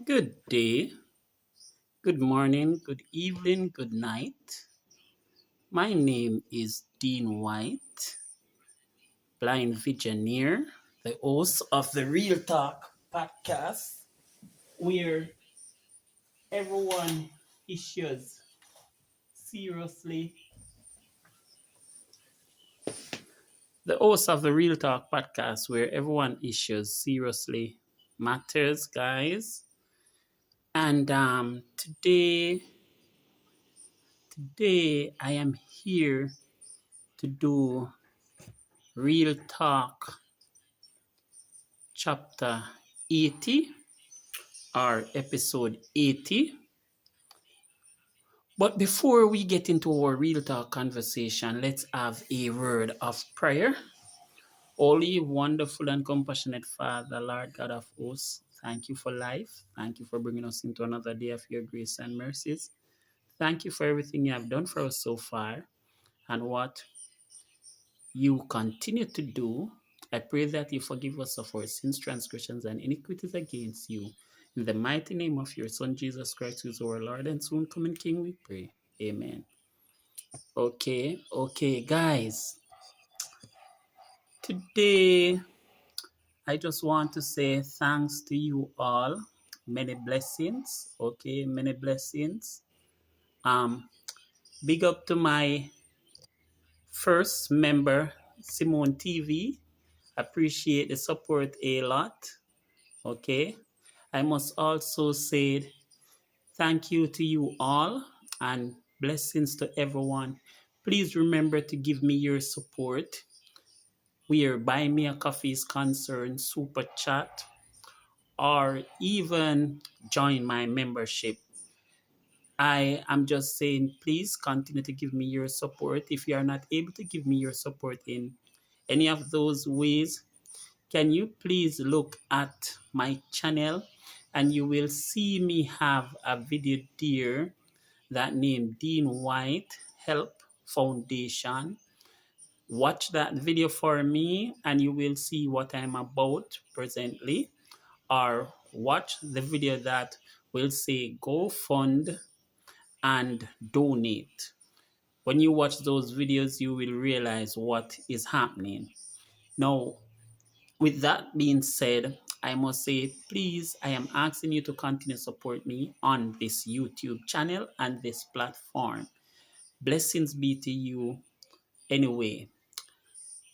Good day, good morning, good evening, good night. My name is Dean White, blind visioneer, the host of the Real Talk podcast, where everyone issues seriously. The host of the Real Talk podcast, where everyone issues seriously matters, guys. And today I am here to do Real Talk chapter 80 or episode 80. But before we get into our real talk conversation, let's have a word of prayer. Holy, wonderful, and compassionate Father, Lord God of hosts, thank you for life. Thank you for bringing us into another day of your grace and mercies. Thank you for everything you have done for us so far and what you continue to do. I pray that you forgive us of our sins, transgressions, and iniquities against you. In the mighty name of your Son, Jesus Christ, who is our Lord and soon coming King, we pray. Amen. Okay, guys. Today, I just want to say thanks to you all. Many blessings. Okay, many blessings. Um, Big up to my first member, Simone TV. Appreciate the support a lot. Okay. I must also say thank you to you all and blessings to everyone. Please remember to give me your support. Where Buy Me a Coffee is concerned, Super Chat, or even join my membership. I am just saying, please continue to give me your support. If you are not able to give me your support in any of those ways, can you please look at my channel and you will see me have a video there that named Dean White Help Foundation. Watch that video for me and you will see what I'm about presently, or watch the video that will say go fund and donate. When you watch those videos, you will realize what is happening. Now, with that being said, I must say, please, I am asking you to continue to support me on this YouTube channel and this platform. Blessings be to you anyway.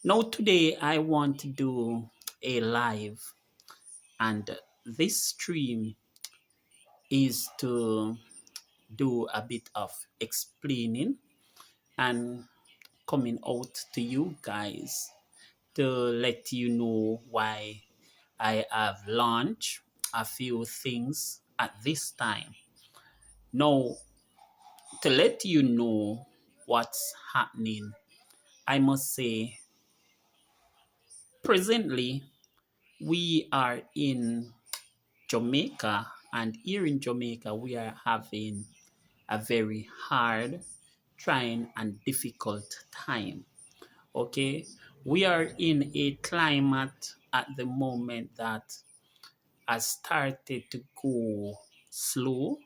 Now, today I want to do a live, and this stream is to do a bit of explaining and coming out to you guys to let you know why I have launched a few things at this time. Now, to let you know what's happening, I must say, presently, we are in Jamaica, and here in Jamaica, we are having a very hard, trying, and difficult time. Okay, we are in a climate at the moment that has started to go slow,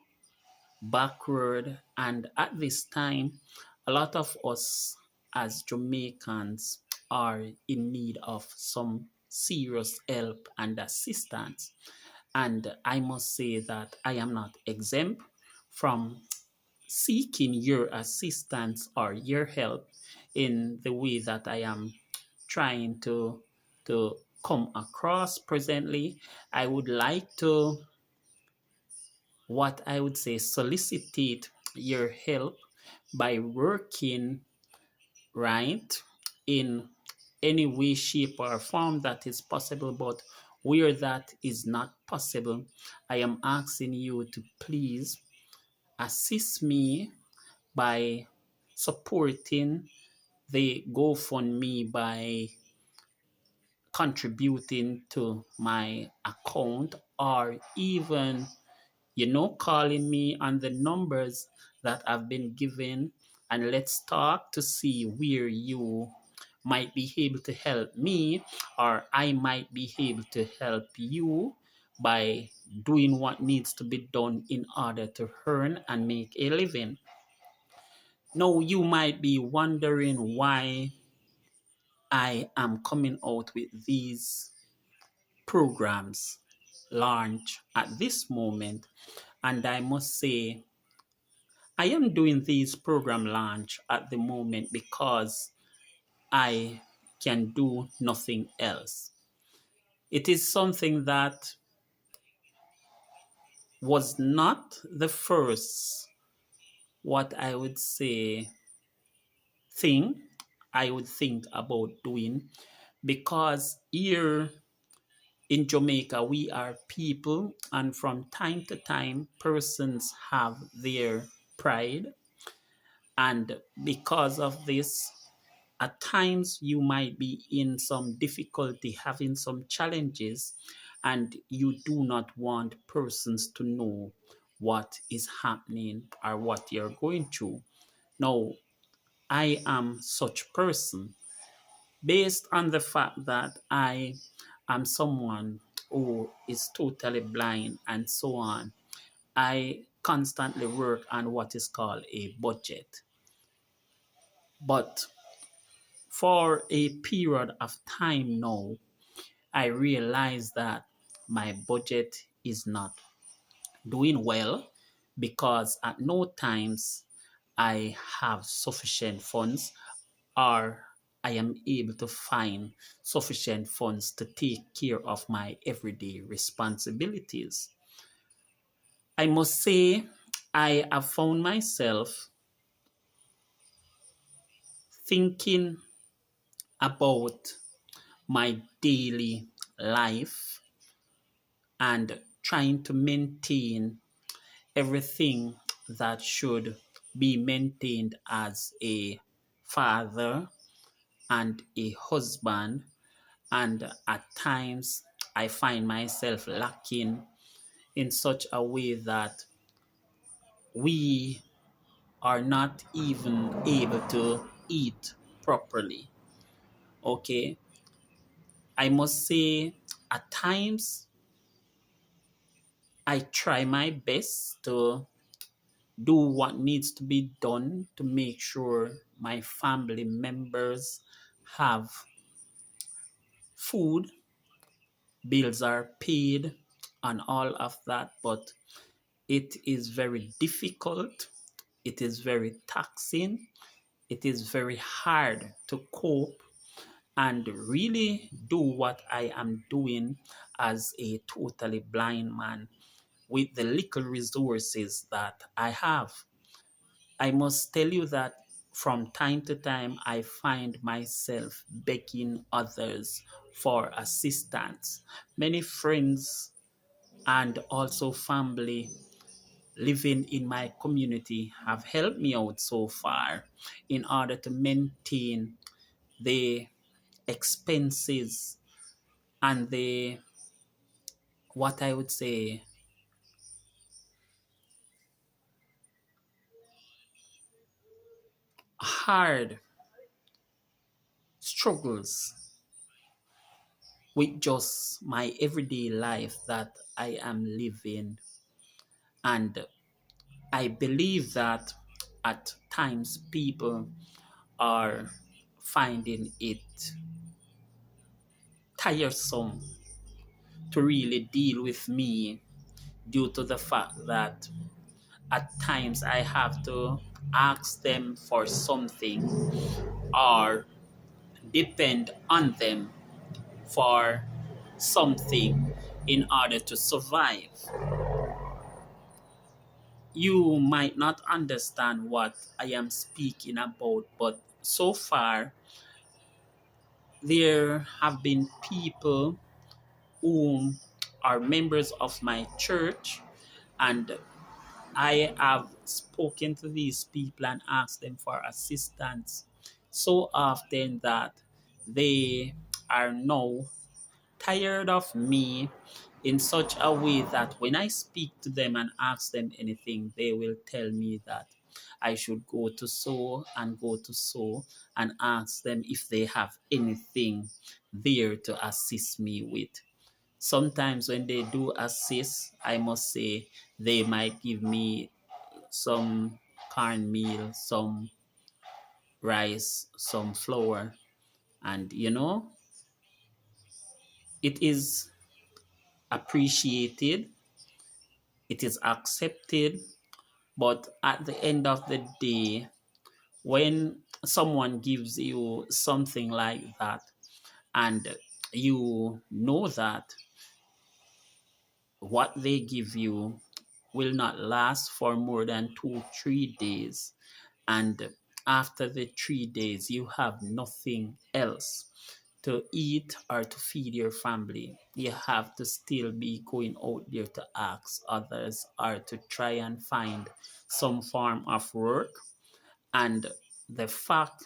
backward, and at this time, a lot of us as Jamaicans are in need of some serious help and assistance. And I must say that I am not exempt from seeking your assistance or your help in the way that I am trying to come across presently. I would like to, what I would say, solicitate your help by working right in any way, shape, or form that is possible. But where that is not possible, I am asking you to please assist me by supporting the GoFundMe by contributing to my account, or even calling me on the numbers that have been given, and let's talk to see where you might be able to help me or I might be able to help you by doing what needs to be done in order to earn and make a living. Now, you might be wondering why I am coming out with these programs launch at this moment. And I must say, I am doing these program launch at the moment because I can do nothing else. It is something that was not the first, what I would say, thing I would think about doing, because here in Jamaica we are people, and from time to time persons have their pride, and because of this, at times you might be in some difficulty, having some challenges, and you do not want persons to know what is happening or what you're going through. Now, I am such person based on the fact that I am someone who is totally blind and so on. I constantly work on what is called a budget. But for a period of time now, I realize that my budget is not doing well because at no times I have sufficient funds, or I am able to find sufficient funds to take care of my everyday responsibilities. I must say, I have found myself thinking about my daily life and trying to maintain everything that should be maintained as a father and a husband. And at times, I find myself lacking in such a way that we are not even able to eat properly. Okay, I must say, at times, I try my best to do what needs to be done to make sure my family members have food, bills are paid, and all of that. But it is very difficult, it is very taxing, it is very hard to cope and really do what I am doing as a totally blind man with the little resources that I have. I must tell you that from time to time, I find myself begging others for assistance. Many friends and also family living in my community have helped me out so far in order to maintain the expenses and the, what I would say, hard struggles with just my everyday life that I am living. And I believe that at times people are finding it tiresome to really deal with me due to the fact that at times I have to ask them for something or depend on them for something in order to survive. You might not understand what I am speaking about, but so far there have been people whom are members of my church, and I have spoken to these people and asked them for assistance so often that they are now tired of me in such a way that when I speak to them and ask them anything, they will tell me that I should go to so and go to so and ask them if they have anything there to assist me with. Sometimes when they do assist, I must say they might give me some cornmeal, some rice, some flour, and it is appreciated, it is accepted, but at the end of the day, when someone gives you something like that, and you know that what they give you will not last for more than 2 3 days, and after the 3 days you have nothing else to eat or to feed your family, you have to still be going out there to ask others or to try and find some form of work. And the fact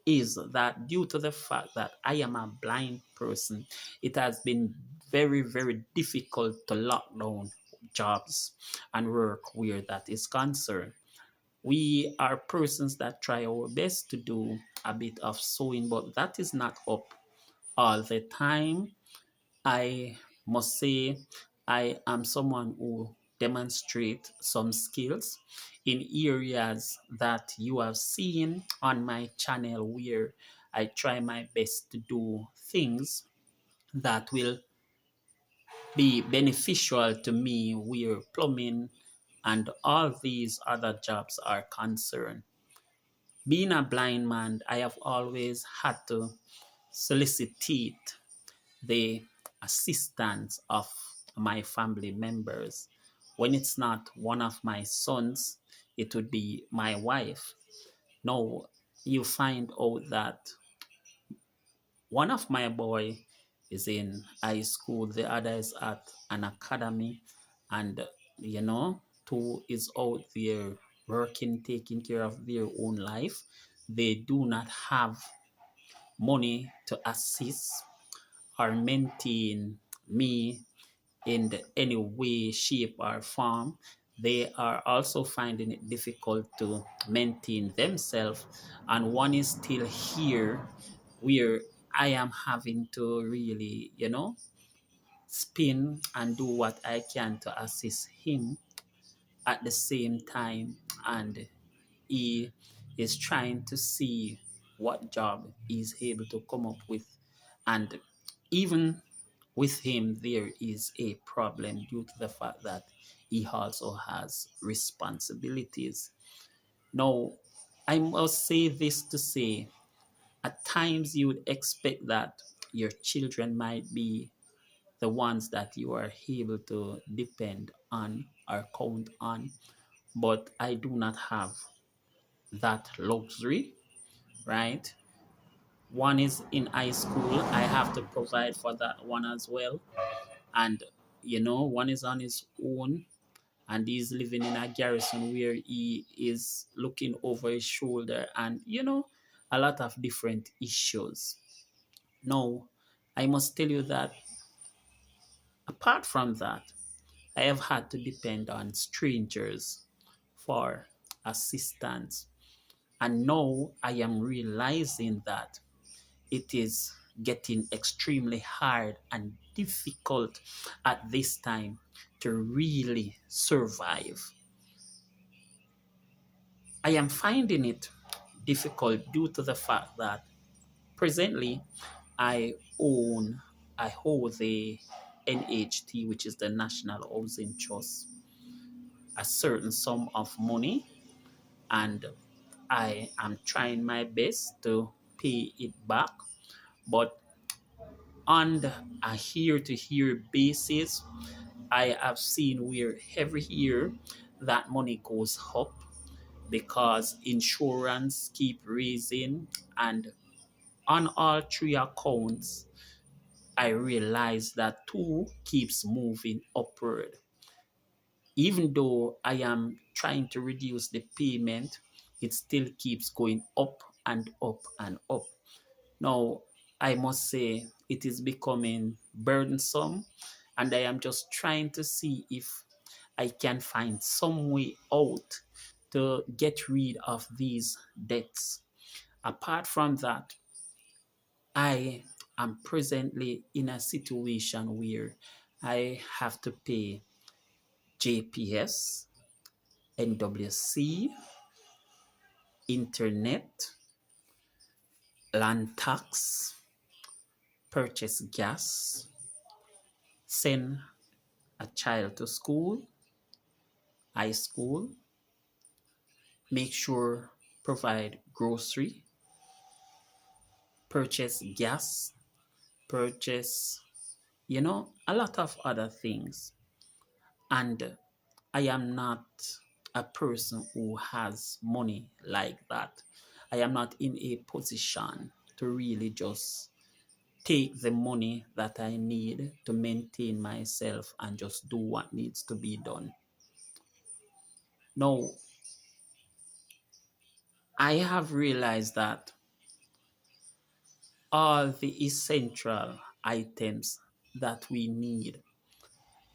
is that due to the fact that I am a blind person, it has been very, very difficult to lock down jobs and work where that is concerned. We are persons that try our best to do a bit of sewing, but that is not up all the time. I must say I am someone who demonstrate some skills in areas that you have seen on my channel, where I try my best to do things that will be beneficial to me, where plumbing and all these other jobs are concerned. Being a blind man, I have always had to solicitate the assistance of my family members. When it's not one of my sons, it would be my wife. Now, you find out that one of my boy is in high school, the other is at an academy, and two is out there working, taking care of their own life. They do not have money to assist or maintain me in any way, shape, or form. They are also finding it difficult to maintain themselves, and one is still here where I am having to really, spin and do what I can to assist him at the same time. And he is trying to see what job he's able to come up with. And even with him, there is a problem due to the fact that he also has responsibilities. Now, I must say this to say, at times you would expect that your children might be the ones that you are able to depend on or count on, but I do not have that luxury, right? One is in high school, I have to provide for that one as well. And one is on his own, and he's living in a garrison where he is looking over his shoulder, and a lot of different issues. Now, I must tell you that apart from that, I have had to depend on strangers for assistance. And now I am realizing that it is getting extremely hard and difficult at this time to really survive. I am finding it difficult due to the fact that presently I own, I hold the NHT, which is the National Housing Trust, a certain sum of money, and I am trying my best to pay it back. But on a year-to-year basis, I have seen where every year that money goes up because insurance keep raising, and on all three accounts I realize that two keeps moving upward. Even though I am trying to reduce the payment, it still keeps going up and up and up. Now, I must say it is becoming burdensome, and I am just trying to see if I can find some way out to get rid of these debts. Apart from that, I I'm presently in a situation where I have to pay JPS, NWC, internet, land tax, purchase gas, send a child to school, high school, make sure provide grocery, purchase gas, purchase, a lot of other things. And I am not a person who has money like that. I am not in a position to really just take the money that I need to maintain myself and just do what needs to be done. No, I have realized that all the essential items that we need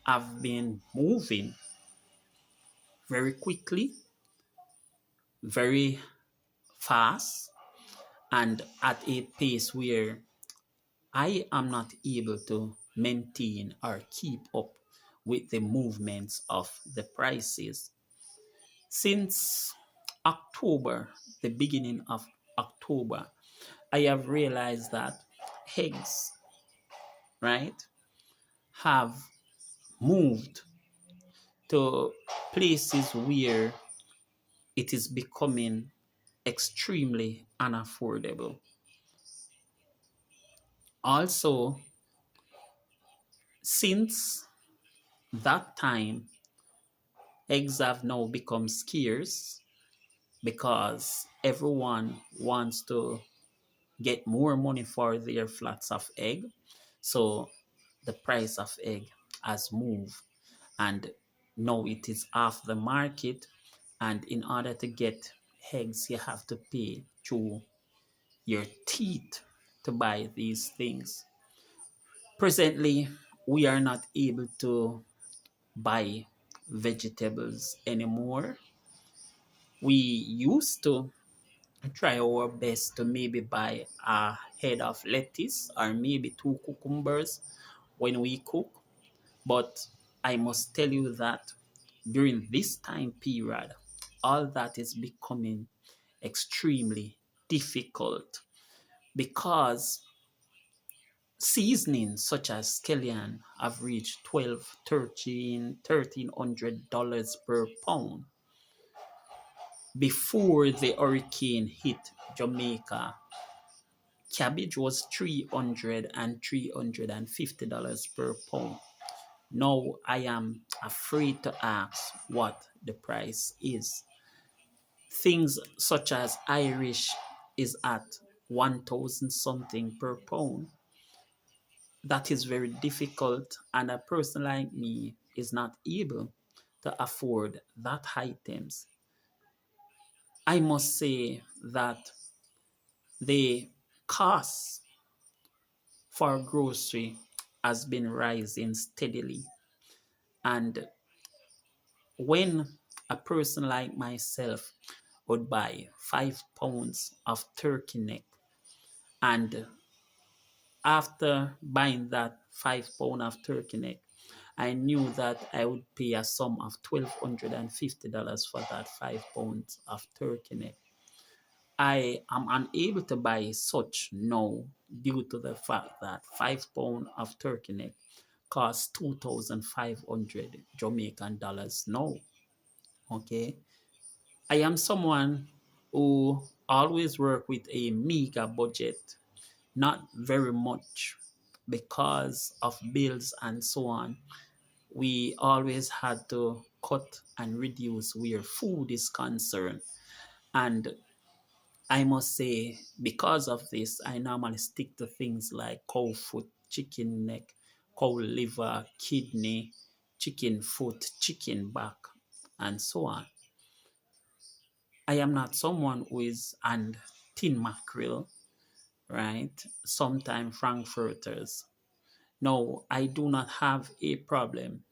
have been moving very quickly, very fast, and at a pace where I am not able to maintain or keep up with the movements of the prices. Since October, the beginning of October, I have realized that eggs, right, have moved to places where it is becoming extremely unaffordable. Also, since that time, eggs have now become scarce because everyone wants to get more money for their flats of egg. So the price of egg has moved and now it is off the market. And in order to get eggs, you have to pay through your teeth to buy these things. Presently, we are not able to buy vegetables anymore. We used to try our best to maybe buy a head of lettuce or maybe two cucumbers when we cook. But I must tell you that during this time period, all that is becoming extremely difficult because seasonings such as scallion have reached 12, 13, $1,300 per pound. Before the hurricane hit Jamaica, cabbage was $350 per pound. Now I am afraid to ask what the price is. Things such as Irish is at 1,000 something per pound. That is very difficult, and a person like me is not able to afford that items. I must say that the cost for grocery has been rising steadily. And when a person like myself would buy 5 pounds of turkey neck, and after buying that 5 pound of turkey neck, I knew that I would pay a sum of $1,250 for that 5 pounds of turkey neck. I am unable to buy such now due to the fact that 5 pounds of turkey neck costs 2,500 Jamaican dollars now. Okay. I am someone who always work with a meager budget, not very much because of bills and so on. We always had to cut and reduce where food is concerned. And I must say, because of this, I normally stick to things like cow foot, chicken neck, cow liver, kidney, chicken foot, chicken back, and so on. I am not someone who is and tin mackerel, right? Sometimes frankfurters. No, I do not have a problem.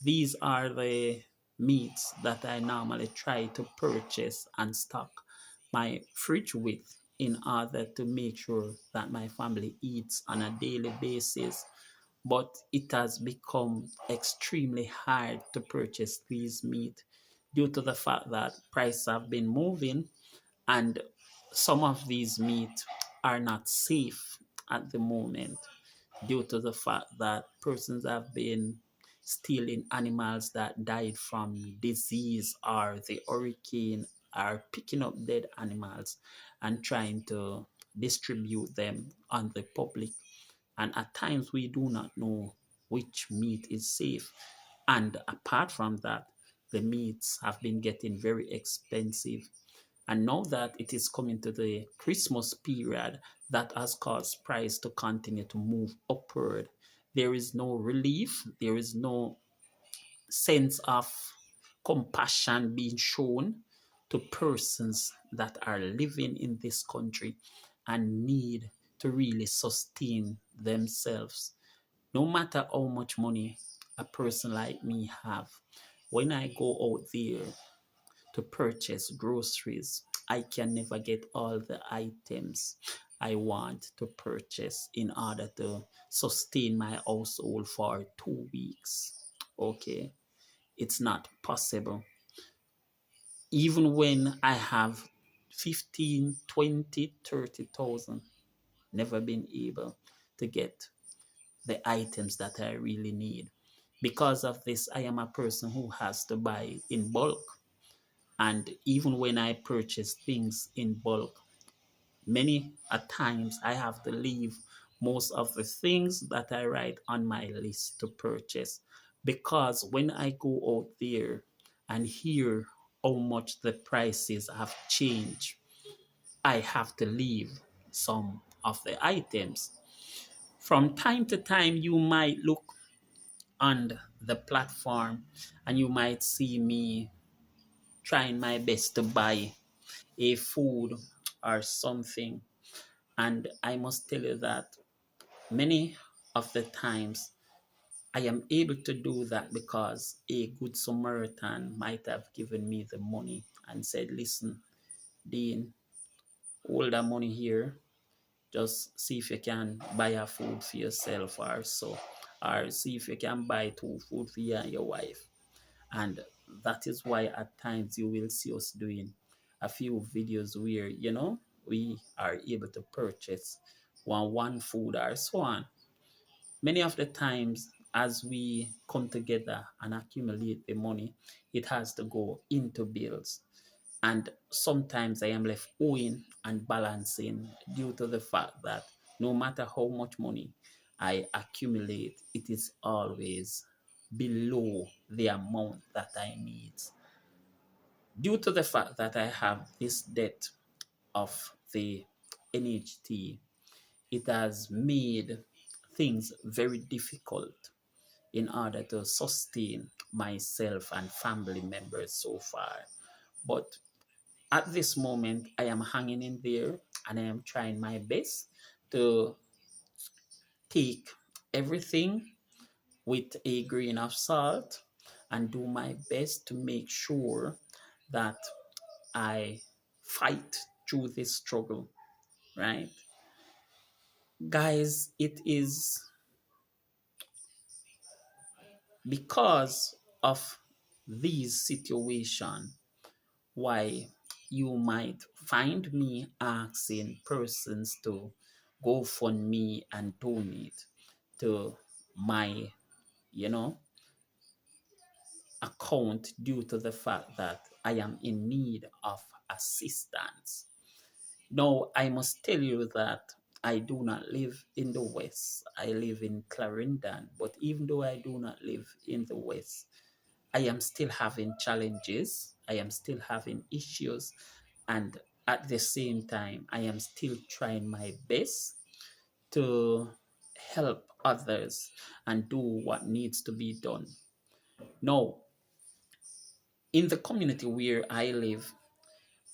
These are the meats that I normally try to purchase and stock my fridge with. in order to make sure that my family eats on a daily basis. But it has become extremely hard to purchase these meat due to the fact that prices have been moving, and some of these meat are not safe at the moment due to the fact that persons have been stealing animals that died from disease or the hurricane, are picking up dead animals and trying to distribute them on the public. And at times we do not know which meat is safe. And apart from that, the meats have been getting very expensive. And now that it is coming to the Christmas period, that has caused price to continue to move upward. There is no relief, there is no sense of compassion being shown to persons that are living in this country and need to really sustain themselves. No matter how much money a person like me have, when I go out there to purchase groceries, I can never get all the items I want to purchase in order to sustain my household for 2 weeks. Okay, it's not possible. Even when I have 15, 20, 30,000, never been able to get the items that I really need. Because of this, I am a person who has to buy in bulk. And even when I purchase things in bulk, many a times I have to leave most of the things that I write on my list to purchase, because when I go out there and hear how much the prices have changed, I have to leave some of the items. From time to time, you might look on the platform and you might see me trying my best to buy a food or something. And I must tell you that many of the times I am able to do that because a good Samaritan might have given me the money and said, listen, Dean, hold that money here. Just see if you can buy a food for yourself or so. Or see if you can buy 2 food for you and your wife. And that is why at times you will see us doing a few videos where, we are able to purchase one food or so on. Many of the times, as we come together and accumulate the money, it has to go into bills. And sometimes I am left owing and balancing due to the fact that no matter how much money I accumulate, it is always below the amount that I need. Due to the fact that I have this debt of the NHT, it has made things very difficult in order to sustain myself and family members so far. But at this moment, I am hanging in there and I am trying my best to take everything with a grain of salt and do my best to make sure that I fight through this struggle, right? Guys, it is because of these situation why you might find me asking persons to go fund me and donate to my, you know, account due to the fact that I am in need of assistance. Now, I must tell you that I do not live in the West. I live in Clarendon. But even though I do not live in the West, I am still having challenges. I am still having issues. And at the same time, I am still trying my best to help others and do what needs to be done. Now, in the community where I live,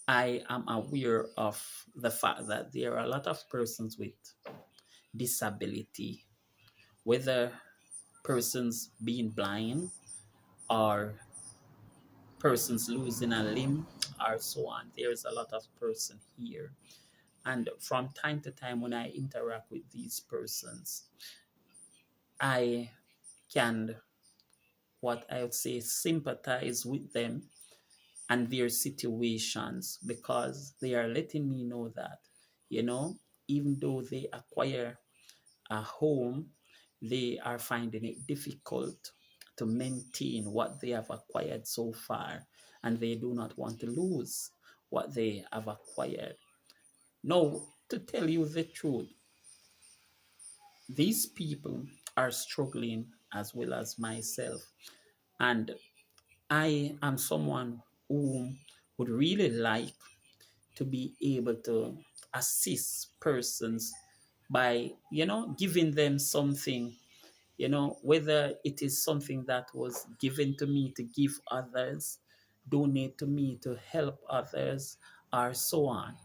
I am aware of the fact that there are a lot of persons with disability, whether persons being blind or persons losing a limb or so on. There's a lot of person here. And from time to time, when I interact with these persons, I can, what I would say, sympathize with them and their situations, because they are letting me know that, you know, even though they acquire a home, they are finding it difficult to maintain what they have acquired so far, and they do not want to lose what they have acquired. Now, to tell you the truth, these people are struggling as well as myself. And I am someone who would really like to be able to assist persons by, giving them something, whether it is something that was given to me to give others, donate to me to help others, or so on.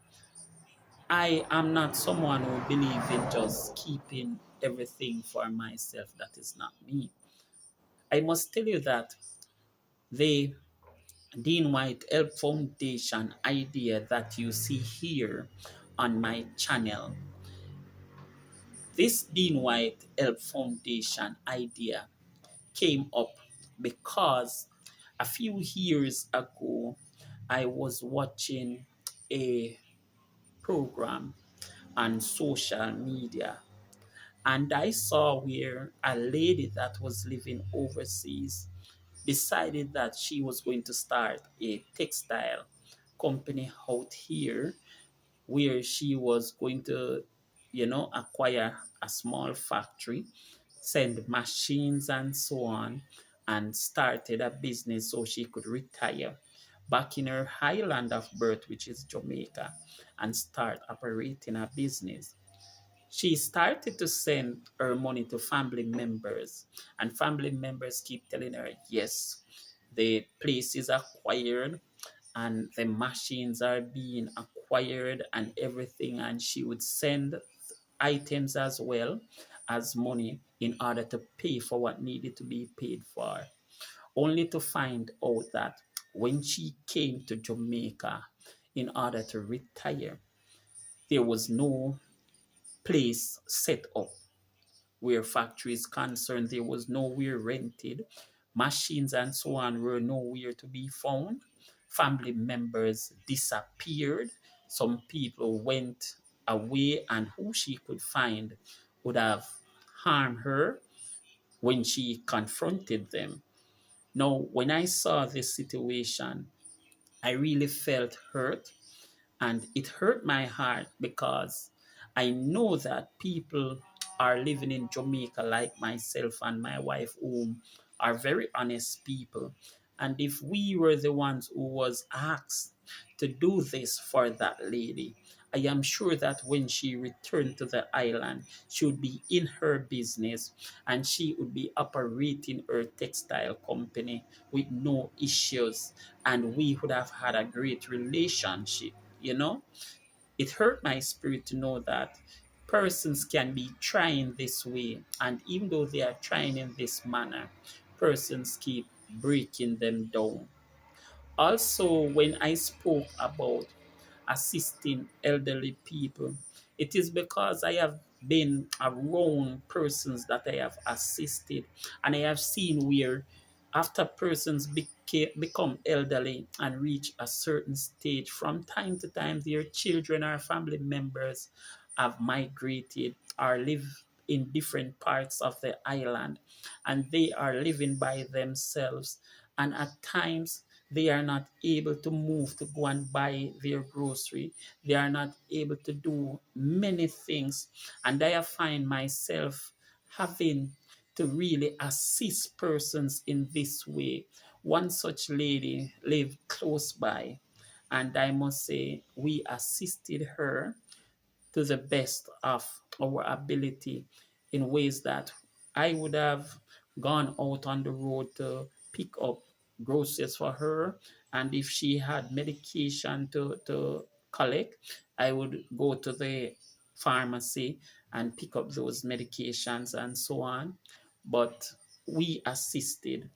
I am not someone who believes in just keeping everything for myself. That is not me. I must tell you that the Dean White Help Foundation idea that you see here on my channel, this Dean White Help Foundation idea came up because a few years ago I was watching a program on social media, and I saw where a lady that was living overseas decided that she was going to start a textile company out here, where she was going to, acquire a small factory, send machines and so on, and started a business so she could retire back in her island of birth, which is Jamaica, and start operating a business. She started to send her money to family members, and family members keep telling her, yes, the place is acquired and the machines are being acquired and everything, and she would send items as well as money in order to pay for what needed to be paid for, only to find out that when she came to Jamaica in order to retire, there was no place set up. Where factory is concerned, there was nowhere rented. Machines and so on were nowhere to be found. Family members disappeared. Some people went away, and who she could find would have harmed her when she confronted them. Now, when I saw this situation, I really felt hurt, and it hurt my heart because I know that people are living in Jamaica like myself and my wife, whom are very honest people. And if we were the ones who was asked to do this for that lady, I am sure that when she returned to the island, she would be in her business and she would be operating her textile company with no issues, and we would have had a great relationship, you know? It hurt my spirit to know that persons can be trying this way, and even though they are trying in this manner, persons keep breaking them down. Also, when I spoke about assisting elderly people, it is because I have been around persons that I have assisted, and I have seen where after persons become elderly and reach a certain stage, from time to time their children or family members have migrated or live in different parts of the island, and they are living by themselves, and at times they are not able to move to go and buy their grocery. They are not able to do many things, and I find myself having to really assist persons in this way. One such lady lived close by, and I must say we assisted her to the best of our ability in ways that I would have gone out on the road to pick up groceries for her. And if she had medication to collect, I would go to the pharmacy and pick up those medications and so on. But we assisted.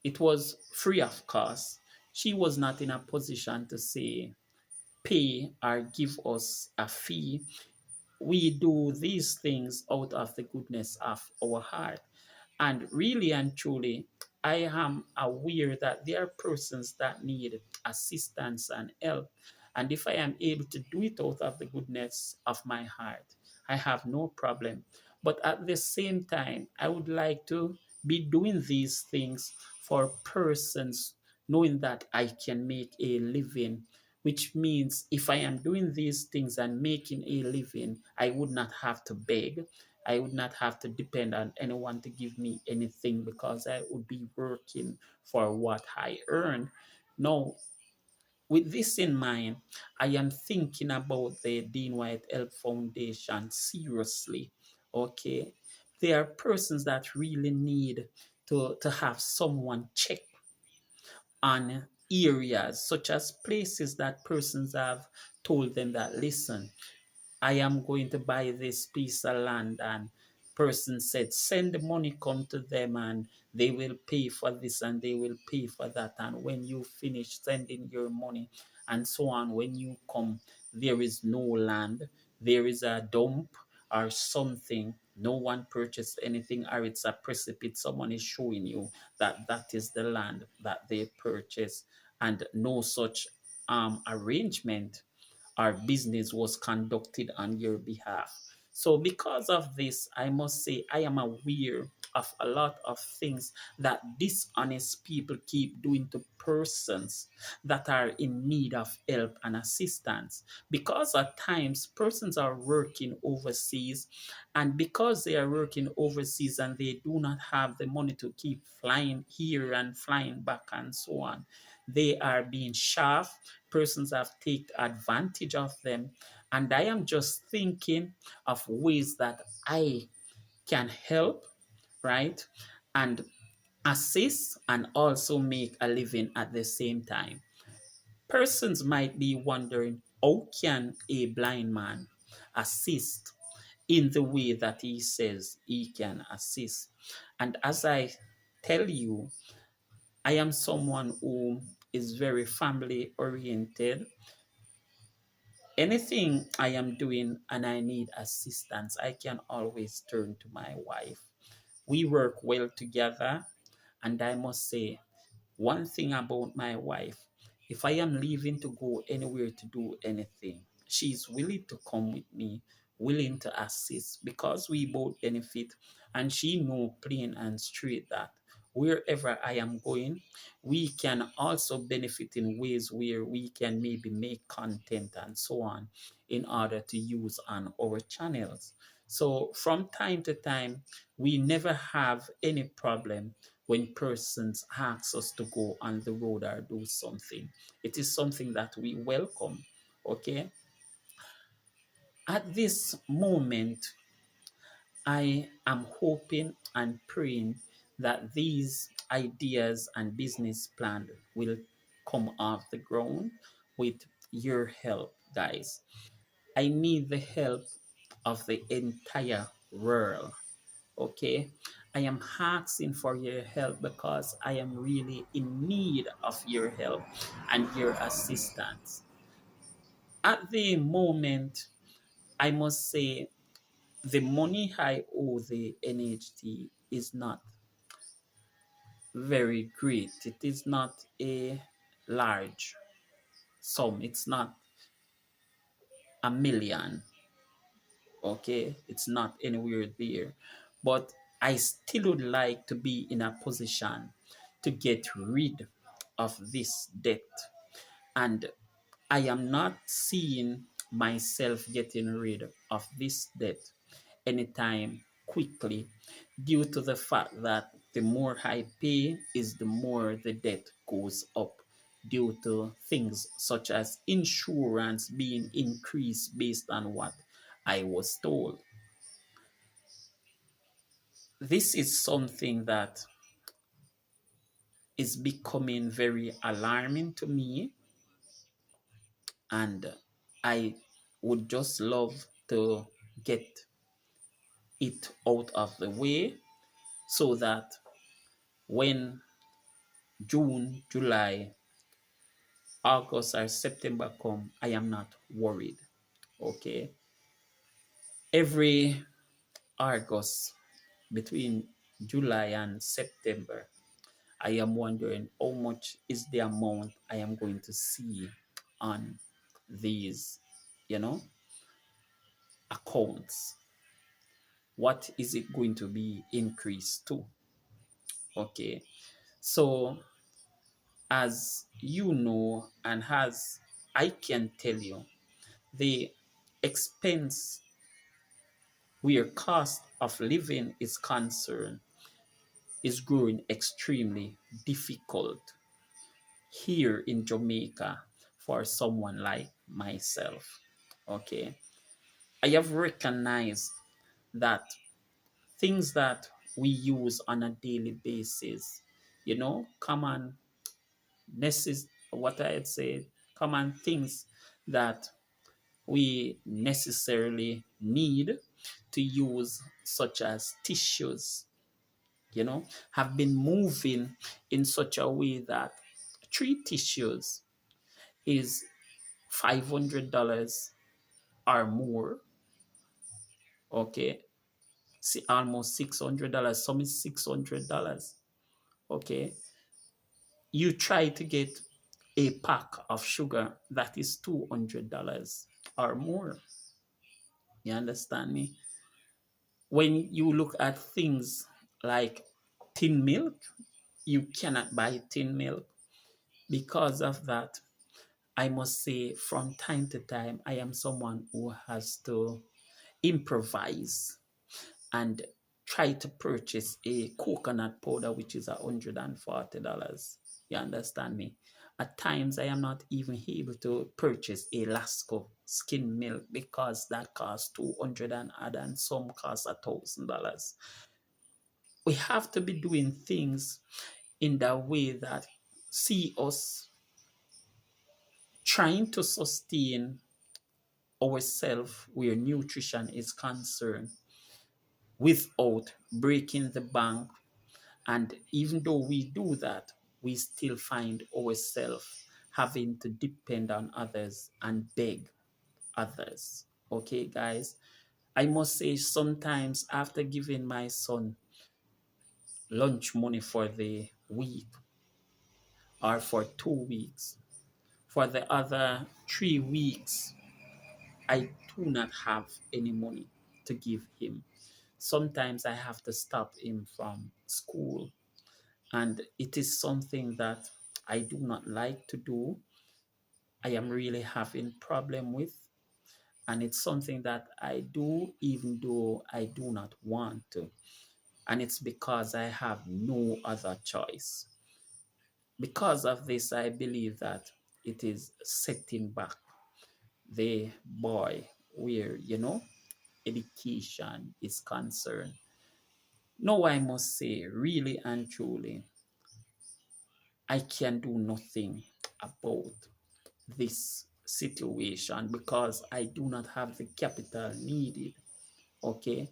It was free of cost. She was not in a position to say, pay or give us a fee. We do these things out of the goodness of our heart. And really and truly, I am aware that there are persons that need assistance and help. And if I am able to do it out of the goodness of my heart, I have no problem. But at the same time, I would like to be doing these things for persons, knowing that I can make a living, which means if I am doing these things and making a living, I would not have to beg. I would not have to depend on anyone to give me anything because I would be working for what I earn. No, with this in mind, I am thinking about the Dean White Health Foundation seriously. Okay. There are persons that really need to have someone check on areas such as places that persons have told them that listen, I am going to buy this piece of land, and person said send the money come to them and they will pay for this and they will pay for that, and when you finish sending your money and so on, when you come there is no land, there is a dump or something, no one purchased anything, or it's a precipice, someone is showing you that that is the land that they purchased, and no such arrangement our business was conducted on your behalf. So, because of this, I must say I am aware of a lot of things that dishonest people keep doing to persons that are in need of help and assistance. Because at times persons are working overseas, and because they are working overseas and they do not have the money to keep flying here and flying back and so on, they are being shaft. Persons have taken advantage of them. And I am just thinking of ways that I can help, right? And assist and also make a living at the same time. Persons might be wondering, how can a blind man assist in the way that he says he can assist? And as I tell you, I am someone who is very family oriented. Anything I am doing and I need assistance, I can always turn to my wife. We work well together, and I must say, one thing about my wife, if I am leaving to go anywhere to do anything, she's willing to come with me, willing to assist because we both benefit. And she know plain and straight that wherever I am going, we can also benefit in ways where we can maybe make content and so on in order to use on our channels. So from time to time, we never have any problem when persons ask us to go on the road or do something. It is something that we welcome. Okay. At this moment, I am hoping and praying that these ideas and business plan will come off the ground with your help, guys. I need the help of the entire world. Okay, I am asking for your help because I am really in need of your help and your assistance. At the moment, I must say the money I owe the NHT is not very great. It is not a large sum. It's not a million. Okay, it's not anywhere there. But I still would like to be in a position to get rid of this debt. And I am not seeing myself getting rid of this debt anytime quickly, due to the fact that the more I pay is the more the debt goes up, due to things such as insurance being increased based on what I was told. This is something that is becoming very alarming to me, and I would just love to get it out of the way so that when June, July, August or September come, I am not worried. Okay. Every August, between July and September, I am wondering how much is the amount I am going to see on these, you know, accounts. What is it going to be increased to? Okay. So, as you know, and as I can tell you, the expense where cost of living is concerned is growing extremely difficult here in Jamaica for someone like myself. Okay. I have recognized that things that we use on a daily basis, common what I'd say, common things that we necessarily need to use, such as tissues, have been moving in such a way that three tissues is $500 or more. Okay. See, almost $600. Some is $600. Okay. You try to get a pack of sugar that is $200 or more. You understand me? When you look at things like tin milk, you cannot buy tin milk. Because of that, I must say, from time to time, I am someone who has to improvise and try to purchase a coconut powder, which is $140. You understand me? At times, I am not even able to purchase a Lasco skim milk because that costs $200 and some costs $1,000. We have to be doing things in that way that see us trying to sustain ourselves where nutrition is concerned without breaking the bank. And even though we do that, we still find ourselves having to depend on others and beg others. Okay, guys? I must say, sometimes after giving my son lunch money for the week or for 2 weeks, for the other 3 weeks, I do not have any money to give him. Sometimes I have to stop him from school, and it is something that I do not like to do. I am really having problem with, and it's something that I do even though I do not want to, and it's because I have no other choice. Because of this, I believe that it is setting back the boy where education is concerned. No, I must say, really and truly, I can do nothing about this situation because I do not have the capital needed. Okay.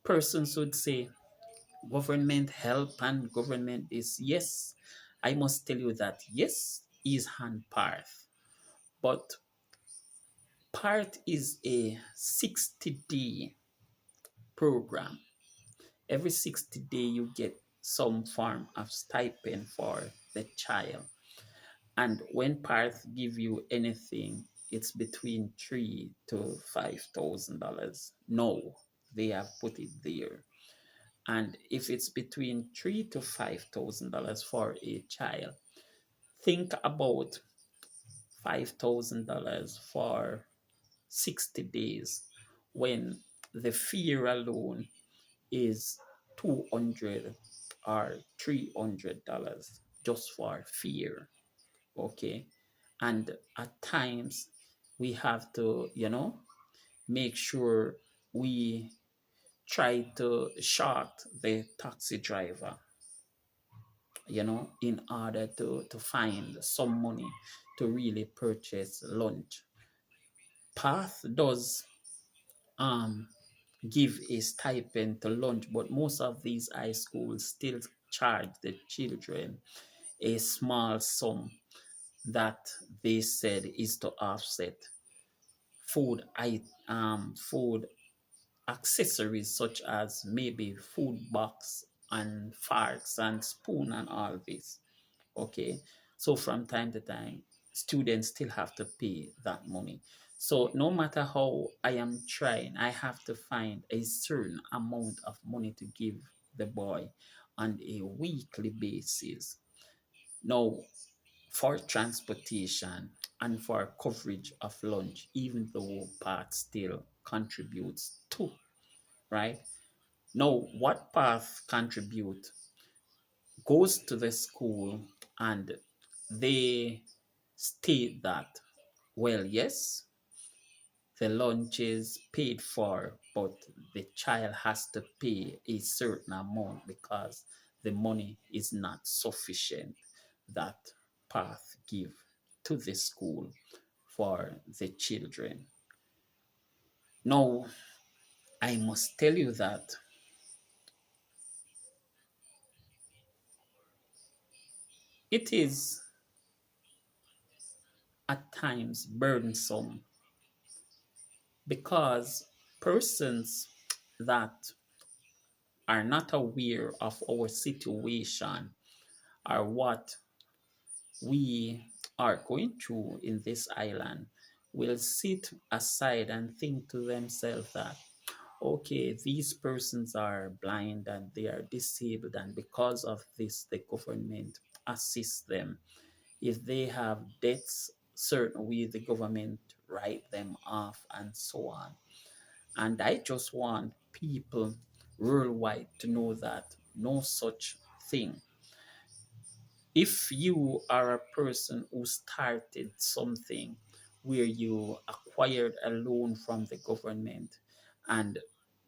Persons would say government help and government is, yes. I must tell you that yes is hand part, but part is a 60-day program. Every 60 days you get some form of stipend for the child. And when Parth give you anything, it's between $3,000 to $5,000. No, they have put it there. And if it's between $3,000 to $5,000 for a child, think about $5,000 for 60 days when the fare alone is 200 or $300 just for fare. Okay. And at times we have to, make sure we try to short the taxi driver, in order to find some money to really purchase lunch. Path does um give a stipend to lunch, but most of these high schools still charge the children a small sum that they said is to offset food accessories such as maybe food box and forks and spoon and all this. Okay, so from time to time students still have to pay that money. So no matter how I am trying, I have to find a certain amount of money to give the boy on a weekly basis. Now, for transportation and for coverage of lunch, even though part still contributes to, right? Now, what path contribute goes to the school, and they state that, well, yes, the lunch is paid for, but the child has to pay a certain amount because the money is not sufficient that path give to the school for the children. Now, I must tell you that it is at times burdensome because persons that are not aware of our situation or what we are going through in this island will sit aside and think to themselves that, okay, these persons are blind and they are disabled, and because of this, the government assists them. If they have debts, certainly the government write them off and so on. And I just want people worldwide to know that no such thing. If you are a person who started something where you acquired a loan from the government, and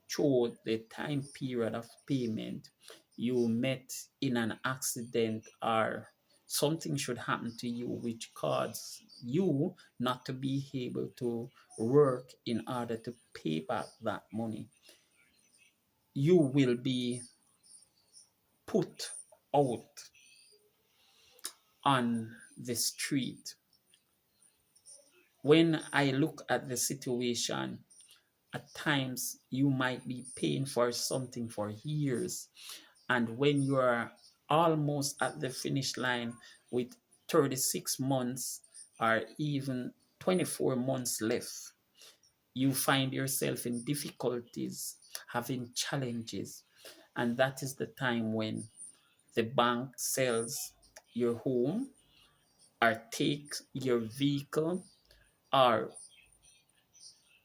through the time period of payment you met in an accident or something should happen to you which causes you not to be able to work in order to pay back that money, you will be put out on the street. When I look at the situation, at times you might be paying for something for years, and when you are almost at the finish line with 36 months or even 24 months left, you find yourself in difficulties, having challenges, and that is the time when the bank sells your home or takes your vehicle, or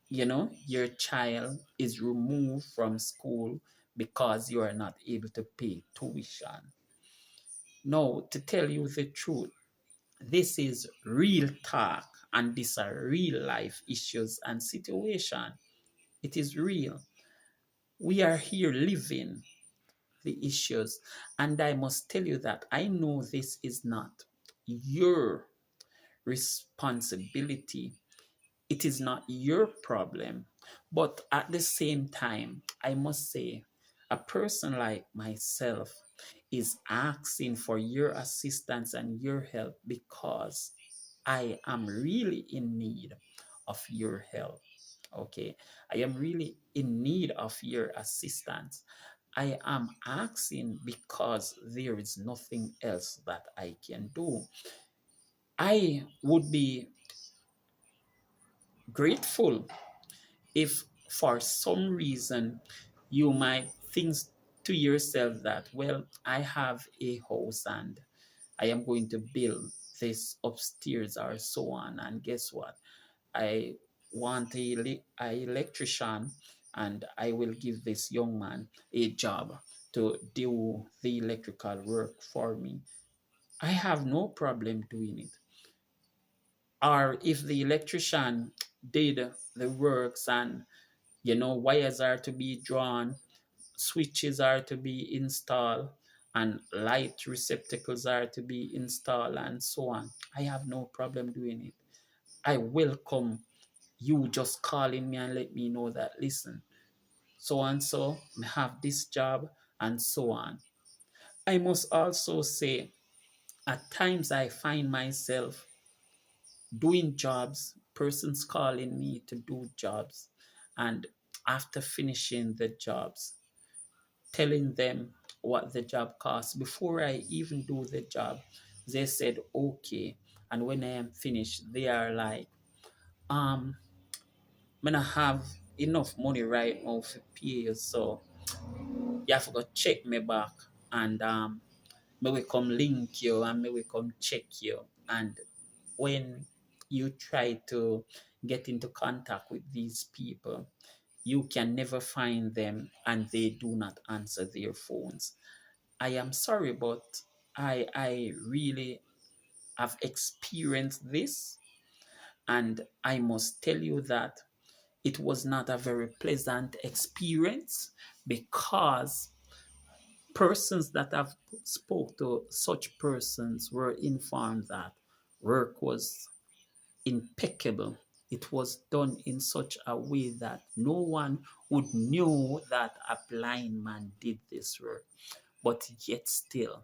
your child is removed from school because you are not able to pay tuition. No, to tell you the truth, this is real talk, and these are real life issues and situation. It is real. We are here living the issues, and I must tell you that I know this is not your responsibility. It is not your problem. But at the same time, I must say, a person like myself is asking for your assistance and your help because I am really in need of your help. Okay, I am really in need of your assistance. I am asking because there is nothing else that I can do. I would be grateful if for some reason you might think to yourself that, well, I have a house and I am going to build this upstairs or so on, and guess what, I want a electrician, and I will give this young man a job to do the electrical work for me. I have no problem doing it. Or if the electrician did the works, and wires are to be drawn, switches are to be installed, and light receptacles are to be installed, and so on, I have no problem doing it. I welcome you just calling me and let me know that, listen, so and so have this job, and so on. I must also say, at times I find myself doing jobs, persons calling me to do jobs, and after finishing the jobs, telling them what the job costs before I even do the job. They said okay, and when I am finished, they are like, um, I'm gonna have enough money right now to pay you, so you have to go check me back, and me will come link you and me will come check you. And when you try to get into contact with these people, you can never find them and they do not answer their phones. I am sorry, but I really have experienced this, and I must tell you that it was not a very pleasant experience, because persons that have spoke to such persons were informed that work was impeccable. It was done in such a way that no one would know that a blind man did this work, but yet still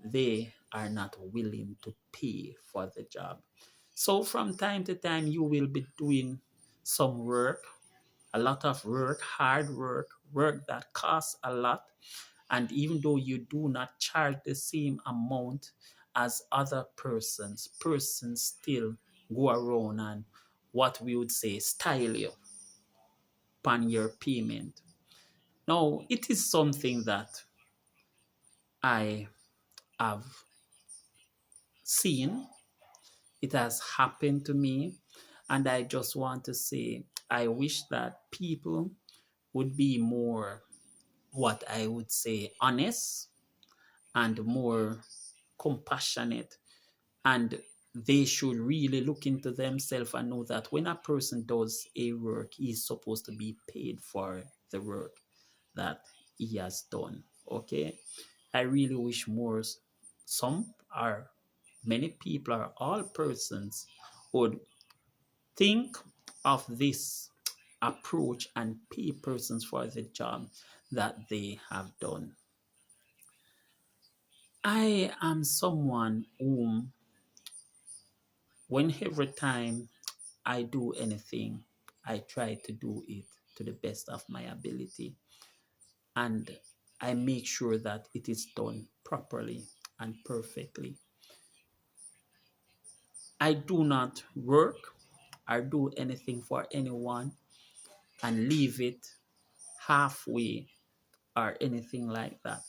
they are not willing to pay for the job. So from time to time, you will be doing some work, a lot of work, hard work, work that costs a lot. And even though you do not charge the same amount as other persons, persons still go around and what we would say style you upon your payment. Now, it is something that I have seen. It has happened to me. And I just want to say, I wish that people would be more, what I would say, honest and more compassionate. And they should really look into themselves and know that when a person does a work, he's supposed to be paid for the work that he has done. Okay? I really wish more, some or many people or all persons would think of this approach and pay persons for the job that they have done. I am someone whom, when every time I do anything, I try to do it to the best of my ability. And I make sure that it is done properly and perfectly. I do not work or do anything for anyone and leave it halfway or anything like that.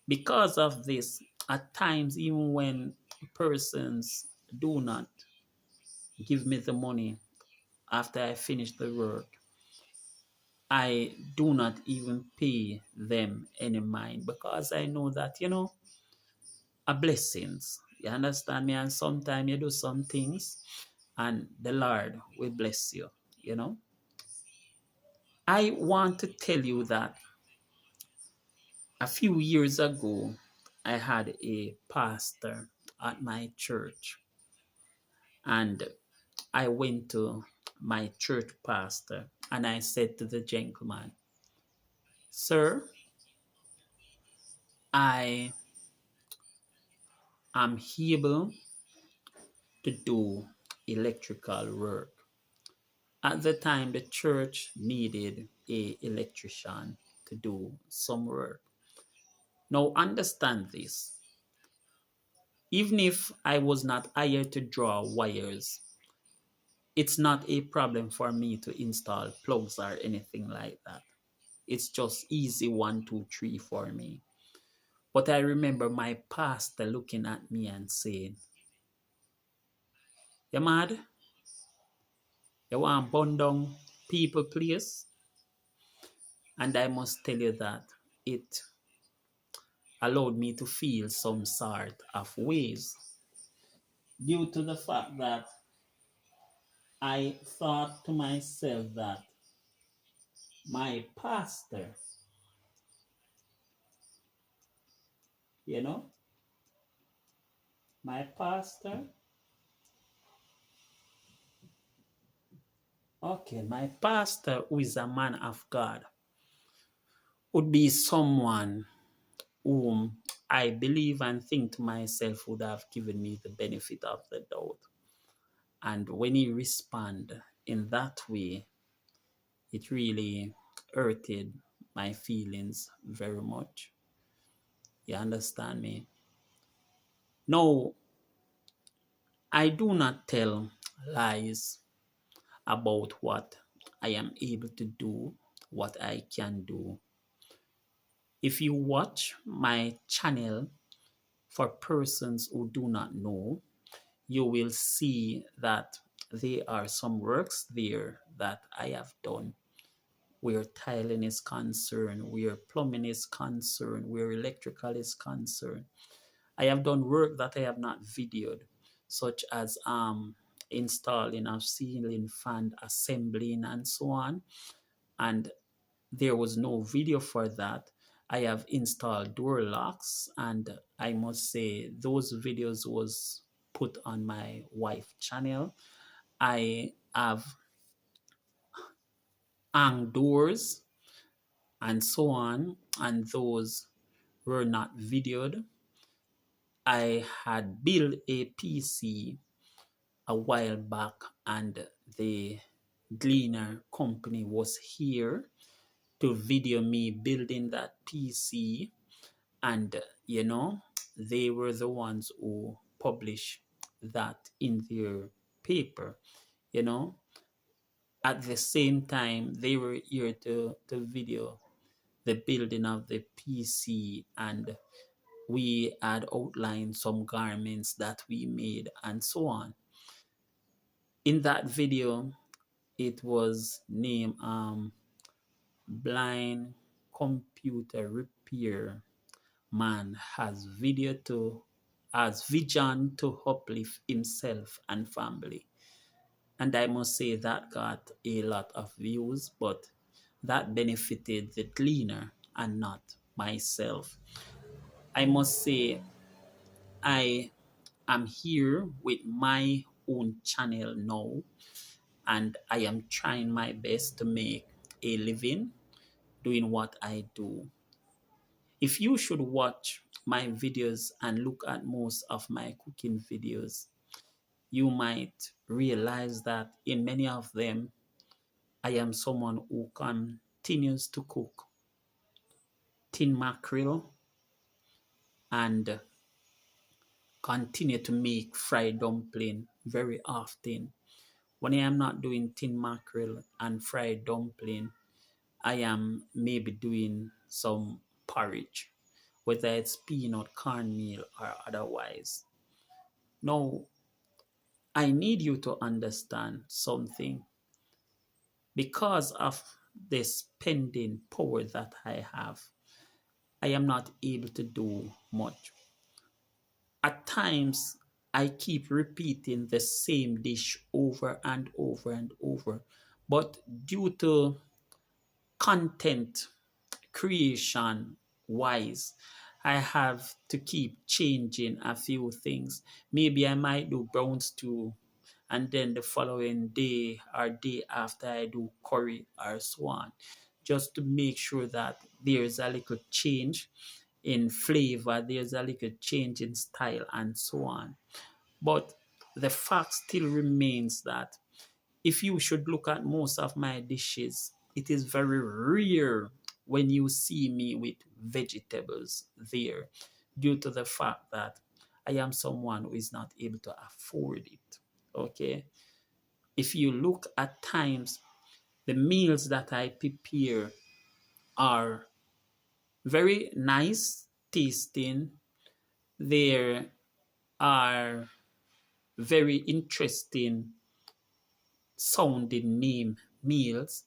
Because of this, at times, even when persons do not give me the money after I finish the work, I do not even pay them any mind, because I know that, a blessings. You understand me? And sometimes you do some things and the Lord will bless you, you know. I want to tell you that a few years ago, I had a pastor at my church, and I went to my church pastor and I said to the gentleman, "Sir, I am able to do electrical work." At the time, the church needed a electrician to do some work. Now, understand this. Even if I was not hired to draw wires, it's not a problem for me to install plugs or anything like that. It's just easy 1, 2, 3 for me. But I remember my pastor looking at me and saying, "You mad? You want to burn down people place?" And I must tell you that it allowed me to feel some sort of ways, due to the fact that I thought to myself that my pastor, you know, my pastor, okay, my pastor, who is a man of God, would be someone whom I believe and think to myself would have given me the benefit of the doubt. And when he respond in that way, it really hurted my feelings very much. You understand me? No, I do not tell lies about what I am able to do, what I can do. If you watch my channel for persons who do not know, you will see that there are some works there that I have done where tiling is concerned, where plumbing is concerned, where electrical is concerned. I have done work that I have not videoed, such as installing a ceiling fan, assembling, and so on. And there was no video for that. I have installed door locks, and I must say those videos was put on my wife channel. I have hung doors and so on, and those were not videoed. I had built a PC a while back, and the Gleaner company was here to video me building that PC. And they were the ones who published that in their paper. you know at the same time, they were here to video the building of the PC, and we had outlined some garments that we made and so on. In that video, it was named Blind Computer Repair Man has vision to uplift himself and family. And I must say that got a lot of views, but that benefited the Gleaner and not myself. I must say I am here with my own channel now, and I am trying my best to make a living doing what I do. If you should watch my videos and look at most of my cooking videos, you might realize that in many of them, I am someone who continues to cook tin mackerel and continue to make fried dumpling very often. When I am not doing tin mackerel and fried dumpling, I am maybe doing some porridge, whether it's peanut, cornmeal, or otherwise. Now, I need you to understand something. Because of the spending power that I have, I am not able to do much. At times, I keep repeating the same dish over and over and over. But due to content creation wise, I have to keep changing a few things. Maybe I might do brown stew, and then the following day or day after I do curry or so on, just to make sure that there's a little change in flavor, there's a little change in style, and so on. But the fact still remains that if you should look at most of my dishes, it is very rare when you see me with vegetables there, due to the fact that I am someone who is not able to afford it. Okay? If you look at times, the meals that I prepare are very nice tasting. There are very interesting sounding name meals,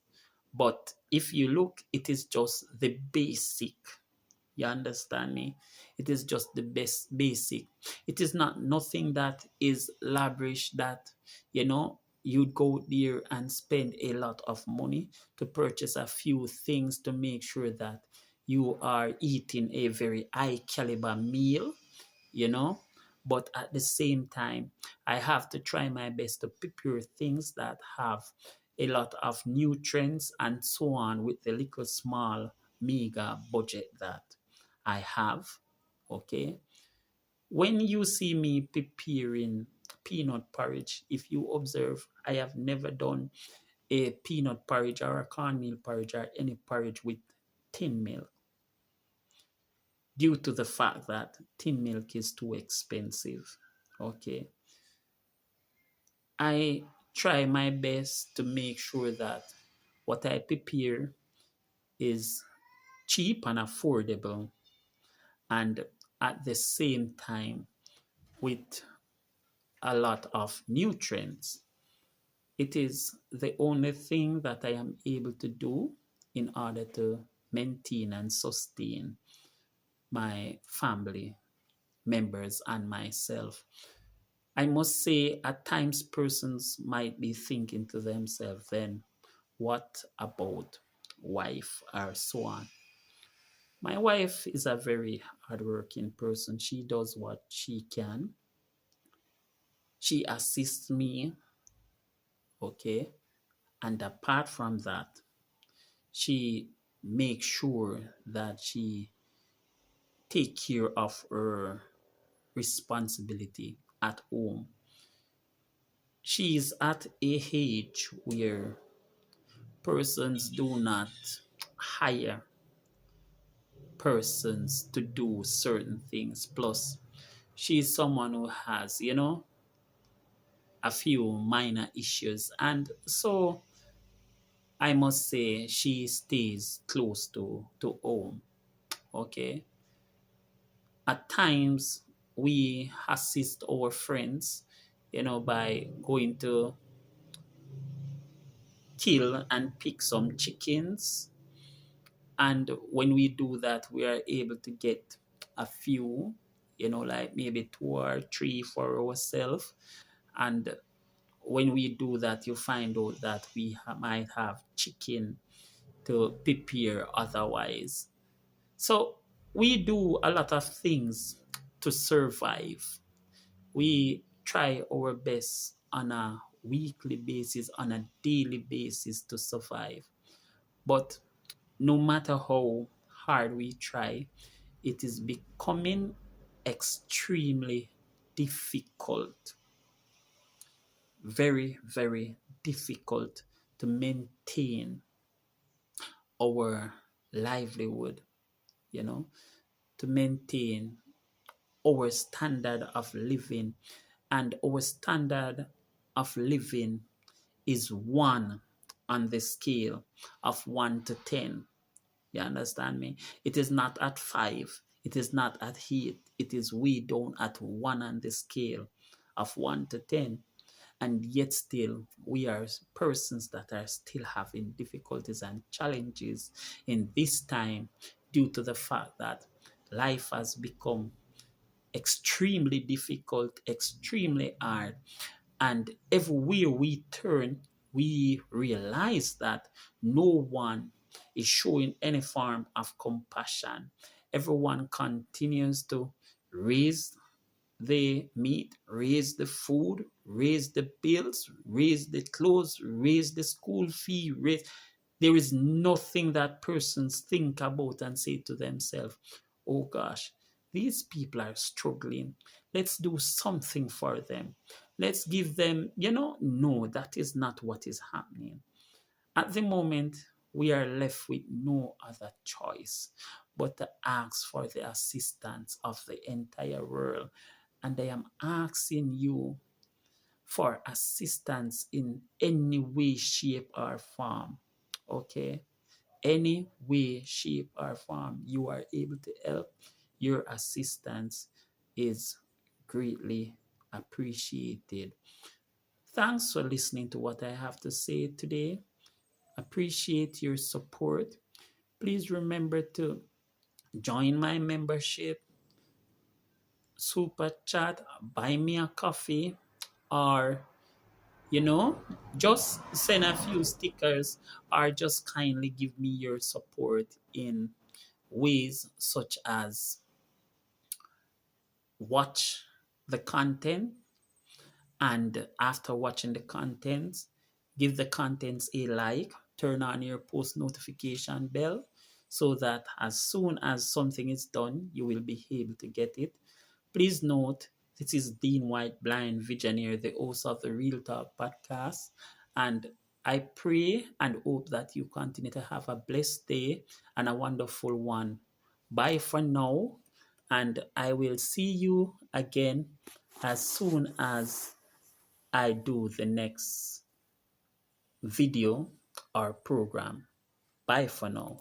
but if you look, it is just the basic. You understand me? It is just the best basic. It is not nothing that is lavish that you'd go there and spend a lot of money to purchase a few things to make sure that you are eating a very high caliber meal, you know. But at the same time, I have to try my best to prepare things that have a lot of nutrients and so on with the little small mega budget that I have. Okay. When you see me preparing peanut porridge. If you observe, I have never done a peanut porridge or a cornmeal porridge or any porridge with tin milk, due to the fact that tin milk is too expensive. Okay. I try my best to make sure that what I prepare is cheap and affordable, and at the same time with a lot of nutrients. It is the only thing that I am able to do in order to maintain and sustain my family members and myself. I must say, at times, persons might be thinking to themselves, then what about wife or so on? My wife is a very hardworking person. She does what she can. She assists me, okay? And apart from that, she makes sure that she take care of her responsibility at home. She's at a age where persons do not hire persons to do certain things. Plus, she's someone who has, a few minor issues. And so I must say she stays close to home. Okay. At times we assist our friends, by going to kill and pick some chickens. And when we do that, we are able to get a few, like maybe two or three for ourselves. And when we do that, you find out that we might have chicken to prepare otherwise. So we do a lot of things to survive. We try our best on a weekly basis, on a daily basis to survive. But no matter how hard we try, it is becoming extremely difficult, very, very difficult to maintain our livelihood, to maintain our standard of living. And our standard of living is one on the scale of 1 to 10. You understand me? It is not at 5. It is not at 8. It is way down at 1 on the scale of 1 to 10. And yet still, we are persons that are still having difficulties and challenges in this time, due to the fact that life has become extremely difficult, extremely hard. And everywhere we turn, we realize that no one is showing any form of compassion. Everyone continues to raise the meat, raise the food, raise the bills, raise the clothes, raise the school fee, there is nothing that persons think about and say to themselves, oh gosh, these people are struggling. Let's do something for them. Let's give them, no, that is not what is happening. At the moment, we are left with no other choice but to ask for the assistance of the entire world. And I am asking you for assistance in any way, shape, or form. Okay? Any way, shape, or form you are able to help, your assistance is greatly appreciated. Thanks for listening to what I have to say today. Appreciate your support. Please remember to join my membership, super chat, buy me a coffee, or just send a few stickers, or just kindly give me your support in ways such as watch the content, and after watching the contents, give the contents a like, turn on your post notification bell, so that as soon as something is done, you will be able to get it. Please note, This is Dean White, blind visionary, the host of the Real Talk podcast. And I pray and hope that you continue to have a blessed day and a wonderful one. Bye for now. And I will see you again as soon as I do the next video or program. Bye for now.